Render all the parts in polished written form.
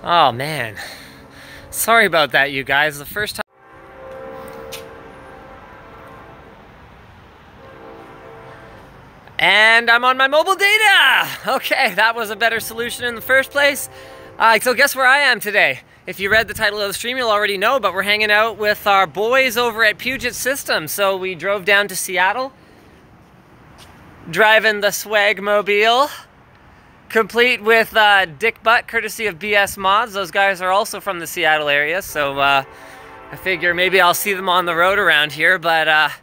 Oh man, sorry about that, you guys. The first time. And I'm on my mobile data. Okay, that was a better solution in the first place. So guess where I am today? If you read the title of the stream, you'll already know, but we're hanging out with our boys over at Puget Systems. So we drove down to Seattle, driving the swag mobile, complete with Dick Butt, courtesy of BS Mods. Those guys are also from the Seattle area, so I figure maybe I'll see them on the road around here, but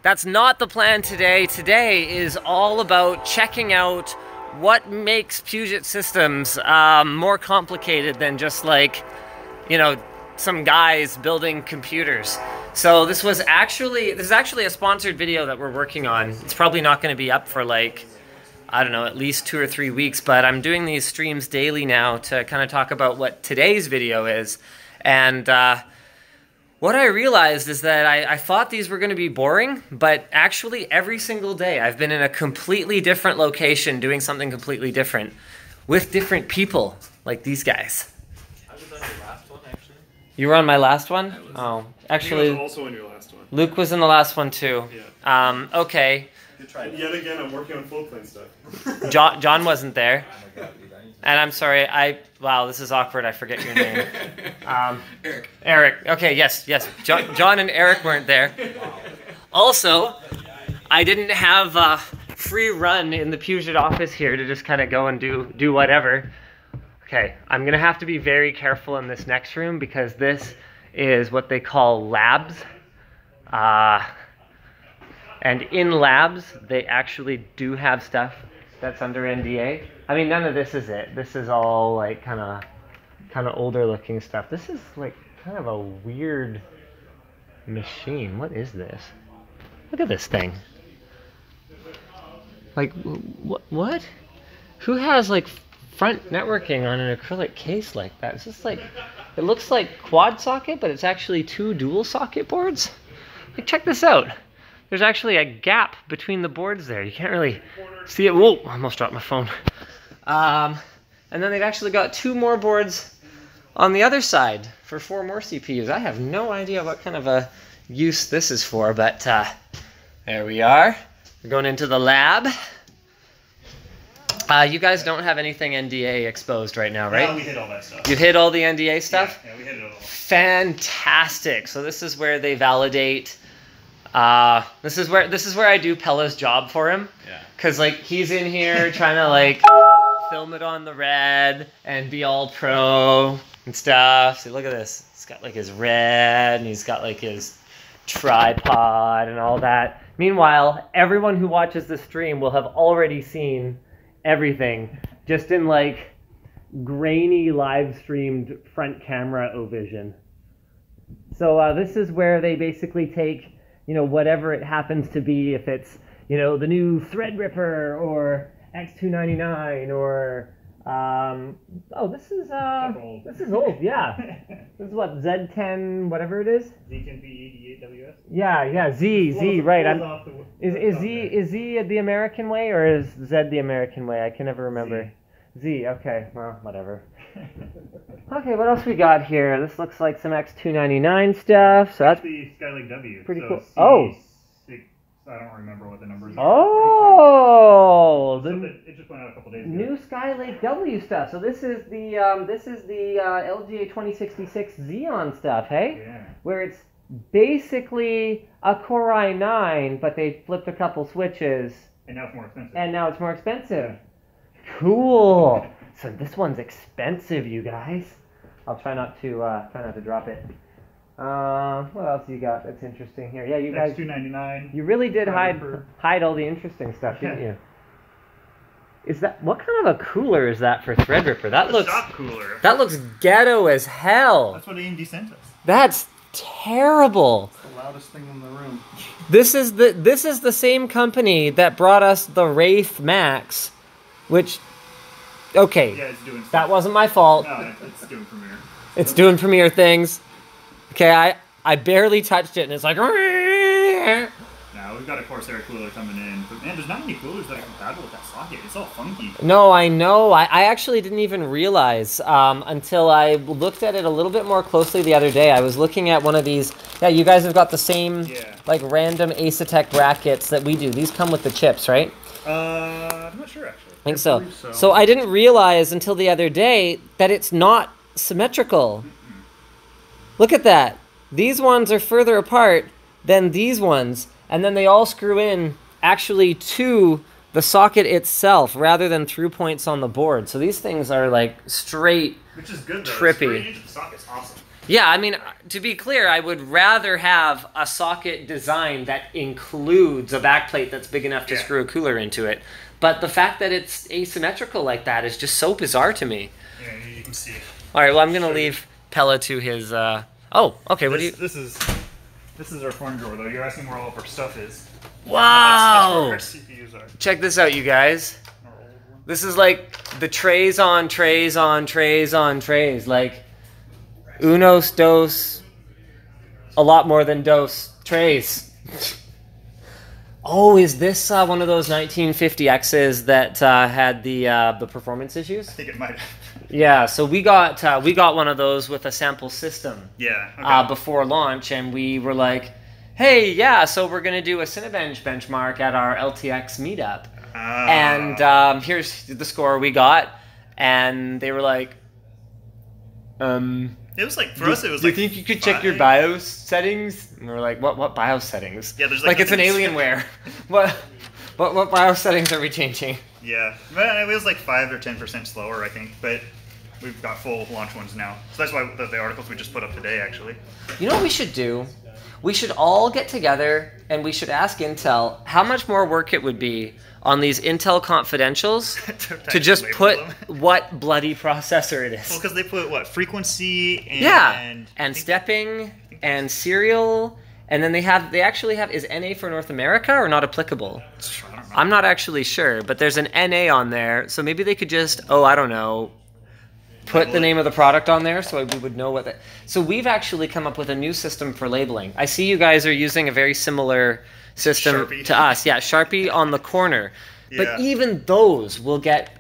that's not the plan today. Today is all about checking out what makes Puget Systems more complicated than just like, you know, some guys building computers. So this is actually a sponsored video that we're working on. It's probably not going to be up for like, I don't know, at least 2 or 3 weeks, but I'm doing these streams daily now to kind of talk about what today's video is. And what I realized is that I thought these were going to be boring, but actually every single day I've been in a completely different location doing something completely different with different people like these guys. I was on your last one, actually. You were on my last one? Oh, actually, I was also on your last one. Luke was in the last one too. Yeah. Okay. Good try. Yet again, I'm working on floatplane stuff. John wasn't there. And I'm sorry, wow, this is awkward, I forget your name. Eric. Eric, okay, yes. John and Eric weren't there. Also, I didn't have a free run in the Puget office here to just kind of go and do whatever. Okay, I'm gonna have to be very careful in this next room because this is what they call labs. And in labs, they actually do have stuff that's under NDA. I mean, none of this is it. This is all like kind of older looking stuff. This is like kind of a weird machine. What is this? Look at this thing. Like, what? Who has like front networking on an acrylic case like that? It's just like, it looks like quad socket, but it's actually 2 dual socket boards. Like, check this out. There's actually a gap between the boards there. You can't really see it. Whoa, I almost dropped my phone. And then they've actually got 2 more boards on the other side for 4 more CPUs. I have no idea what kind of a use this is for, but there we are. We're going into the lab. You guys don't have anything NDA exposed right now, right? Yeah, we hit all that stuff. You hit all the NDA stuff? Yeah, we hit it all. Fantastic. So this is where they validate. This is where I do Pella's job for him. Yeah. Cause like he's in here trying to like film it on the red and be all pro and stuff. See, look at this. He's got like his red and he's got like his tripod and all that. Meanwhile, everyone who watches the stream will have already seen everything just in like grainy live streamed front camera O-Vision. So this is where they basically take, you know, whatever it happens to be, if it's, you know, the new Threadripper or X299 or, oh, this is old, yeah. This is what, Z10, whatever it is? Z10P88WS? Yeah, Z, right. Is Z the American way or is Z the American way? I can never remember. Z, okay, well, whatever. Okay, what else we got here? This looks like some X299 stuff. So that's the Skylake W. pretty so cool. C6, Oh! I don't remember what the numbers are. Oh! It just went out a couple days ago. New Skylake W stuff. So this is the LGA 2066 Xeon stuff, hey? Yeah. Where it's basically a Core i9, but they flipped a couple switches. And now it's more expensive. And now it's more expensive. Cool. So this one's expensive, you guys. I'll try not to drop it. What else you got that's interesting here? Yeah, you guys. X299. You really did hide all the interesting stuff, didn't you? Is that, what kind of a cooler is that for Threadripper? That looks Shop cooler. That looks ghetto as hell. That's what AMD sent us. That's terrible. It's the loudest thing in the room. This is the same company that brought us the Wraith Max, which, okay, Yeah, it's doing stuff. that wasn't my fault. No, it's doing Premiere. It's doing Premiere things. Okay, I barely touched it and it's like. Now we've got a Corsair cooler coming in, but man, there's not many coolers that are compatible with that socket. It's all funky. No, I know. I actually didn't even realize until I looked at it a little bit more closely the other day. I was looking at one of these. Yeah, you guys have got the same like random Asetek brackets that we do. These come with the chips, right? I'm not sure actually. I think so. So I didn't realize until the other day that it's not symmetrical. Look at that. These ones are further apart than these ones, and then they all screw in actually to the socket itself rather than through points on the board. So these things are like straight, which is good though. trippy. The socket's awesome. Yeah, I mean, to be clear, I would rather have a socket design that includes a backplate that's big enough to screw a cooler into it. But the fact that it's asymmetrical like that is just so bizarre to me. Yeah, you can see. All right, well, I'm going to leave Pella to his... Oh, okay, what do you... This is our front drawer, though. You're asking where all of our stuff is. Wow! That's where our CPUs are. Check this out, you guys. This is like the trays on trays on trays on trays. Like, unos, dos, a lot more than dos, trays. Oh, is this one of those 1950Xs that had the performance issues? I think it might have. Yeah, so we got one of those with a sample system. Yeah. Okay. Before launch, and we were like, "Hey, yeah, so we're gonna do a Cinebench benchmark at our LTX meetup." And here's the score we got, and they were like, It was like, for us, it was do like, you think you could check your BIOS settings? And we were like, what BIOS settings? Yeah, there's like it's an Alienware. what BIOS settings are we changing? Yeah, but it was like 5 or 10% slower, I think, but we've got full launch ones now. So that's why the articles we just put up today, actually. You know what we should do? We should all get together and we should ask Intel how much more work it would be on these Intel confidentials to just put what bloody processor it is. Well, because they put, what, frequency and... and stepping and serial, and then they actually have, is NA for North America or not applicable? I don't know. I'm not actually sure, but there's an NA on there, so maybe they could just, I don't know, put the name of the product on there so we would know what that... So we've actually come up with a new system for labeling. I see you guys are using a very similar system to us. Yeah, Sharpie on the corner. Yeah. But even those will get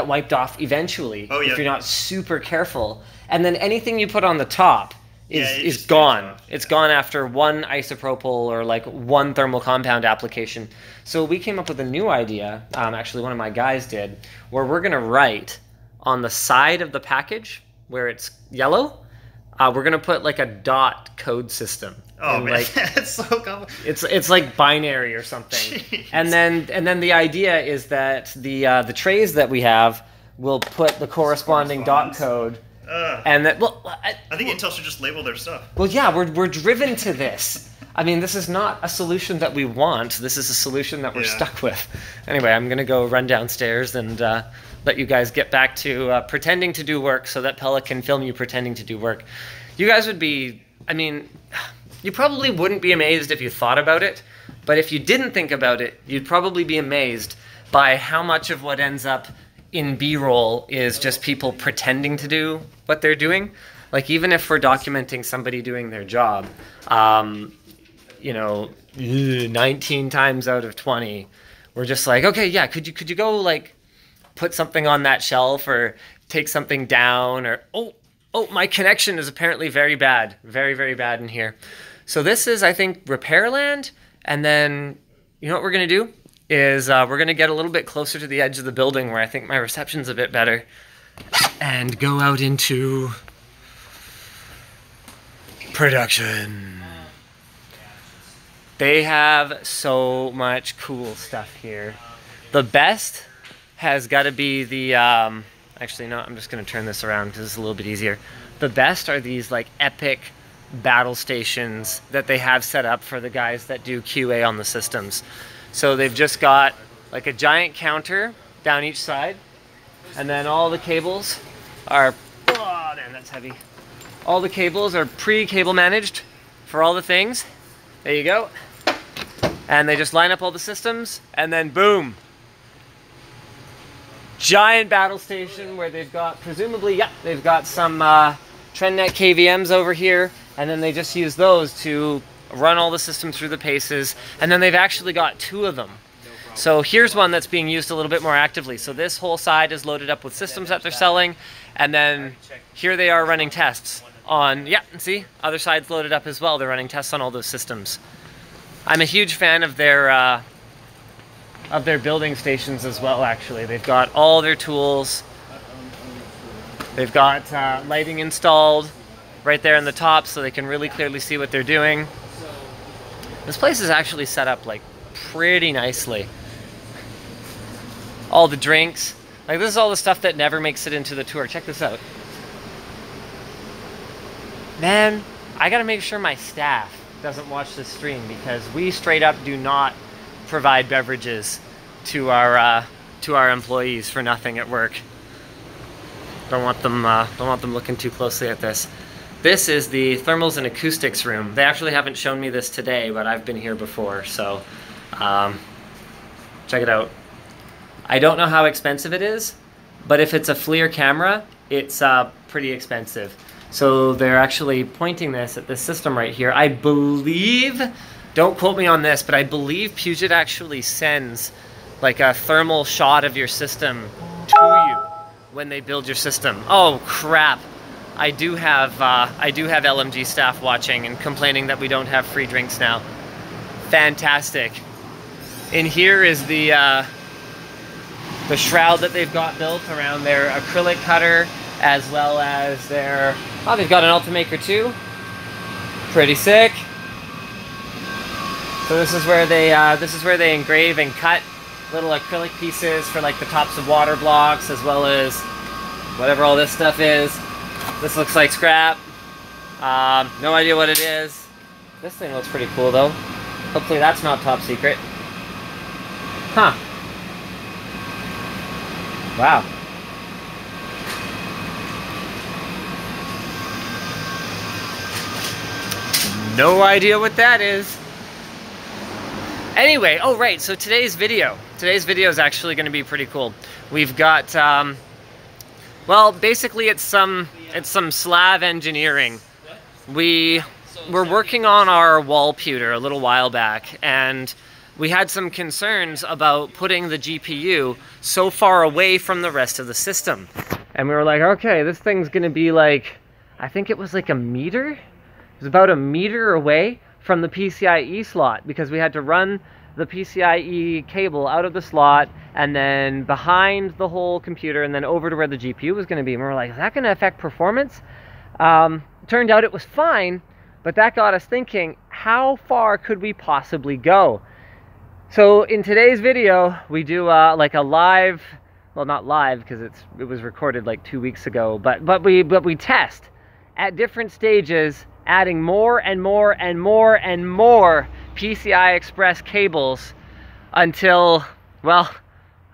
wiped off eventually if you're not super careful. And then anything you put on the top is gone. It's gone after one isopropyl or like one thermal compound application. So we came up with a new idea, actually one of my guys did, where we're going to write on the side of the package where it's yellow, we're going to put like a dot code system. Oh man, it's so complicated. It's like binary or something. Jeez. And then the idea is that the trays that we have will put the corresponding dot code. And that I think Intel should just label their stuff. Well, yeah, we're driven to this. I mean, this is not a solution that we want. This is a solution that we're stuck with. Anyway, I'm gonna go run downstairs and let you guys get back to pretending to do work so that Pella can film you pretending to do work. You guys would be, I mean, you probably wouldn't be amazed if you thought about it, but if you didn't think about it, you'd probably be amazed by how much of what ends up in B-roll is just people pretending to do what they're doing. Like, even if we're documenting somebody doing their job, you know, 19 times out of 20, we're just like, okay, yeah, could you go, like, put something on that shelf or take something down, or, oh, my connection is apparently very bad. Very, very bad in here. So this is, I think, Repairland, and then, you know what we're going to do? Is we're going to get a little bit closer to the edge of the building where I think my reception's a bit better, and go out into production. They have so much cool stuff here. The best has got to be the, actually no, I'm just going to turn this around because it's a little bit easier. The best are these like epic battle stations that they have set up for the guys that do QA on the systems. So they've just got like a giant counter down each side, and then all the cables are, oh man, that's heavy. All the cables are pre-cable managed for all the things. There you go. And they just line up all the systems, and then boom. Giant battle station where they've got, presumably, they've got some TrendNet KVMs over here, and then they just use those to run all the systems through the paces, and then they've actually got 2 of them. So here's one that's being used a little bit more actively. So this whole side is loaded up with systems that they're selling, and then here they are running tests on, yeah, see, other side's loaded up as well. They're running tests on all those systems. I'm a huge fan of their building stations as well, actually. They've got all their tools. They've got lighting installed right there in the top so they can really clearly see what they're doing. This place is actually set up like pretty nicely. All the drinks. Like, this is all the stuff that never makes it into the tour. Check this out. Man, I gotta make sure my staff doesn't watch this stream, because we straight up do not provide beverages to our employees for nothing at work. Don't want them looking too closely at this. This is the thermals and acoustics room. They actually haven't shown me this today, but I've been here before, so check it out. I don't know how expensive it is, but if it's a FLIR camera, it's pretty expensive. So they're actually pointing this at this system right here. I believe, don't quote me on this, but I believe Puget actually sends like a thermal shot of your system to you when they build your system. Oh crap. I do have LMG staff watching and complaining that we don't have free drinks now. Fantastic. In here is the shroud that they've got built around their acrylic cutter, as well as their, oh, they've got an Ultimaker too. Pretty sick. So this is where they engrave and cut little acrylic pieces for like the tops of water blocks, as well as whatever all this stuff is. This looks like scrap. No idea what it is. This thing looks pretty cool though. Hopefully that's not top secret. Huh. Wow. No idea what that is. Anyway, oh right, so today's video is actually going to be pretty cool. We've got, well, basically it's some slab engineering. We were working on our wall pewter a little while back, and we had some concerns about putting the GPU so far away from the rest of the system. And we were like, okay, this thing's going to be like, I think it was like a meter? It was about a meter away from the PCIe slot, because we had to run the PCIe cable out of the slot and then behind the whole computer and then over to where the GPU was going to be. And we were like, is that going to affect performance? Turned out it was fine, but that got us thinking, how far could we possibly go? So in today's video, we do like a live, well, not live because it was recorded like 2 weeks ago, but we test at different stages, adding more and more and more and more PCI Express cables until, well,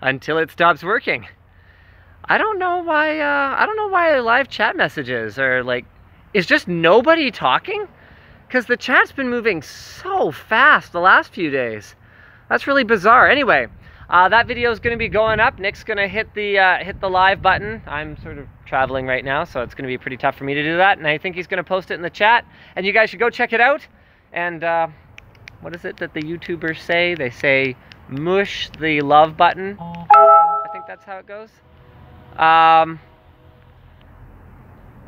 until it stops working. I don't know why live chat messages are like, is just nobody talking? Because the chat's been moving so fast the last few days. That's really bizarre. Anyway, that video is going to be going up. Nick's going to hit the live button. I'm sort of traveling right now, so it's going to be pretty tough for me to do that. And I think he's going to post it in the chat. And you guys should go check it out. And what is it that the YouTubers say? They say, mush the love button. I think that's how it goes.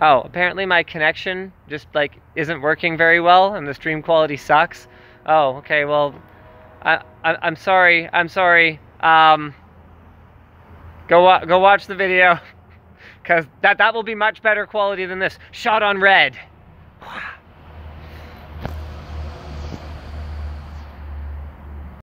Oh, apparently my connection just like isn't working very well, and the stream quality sucks. Oh, okay. Well, I'm sorry. Go watch the video, because that will be much better quality than this. Shot on red.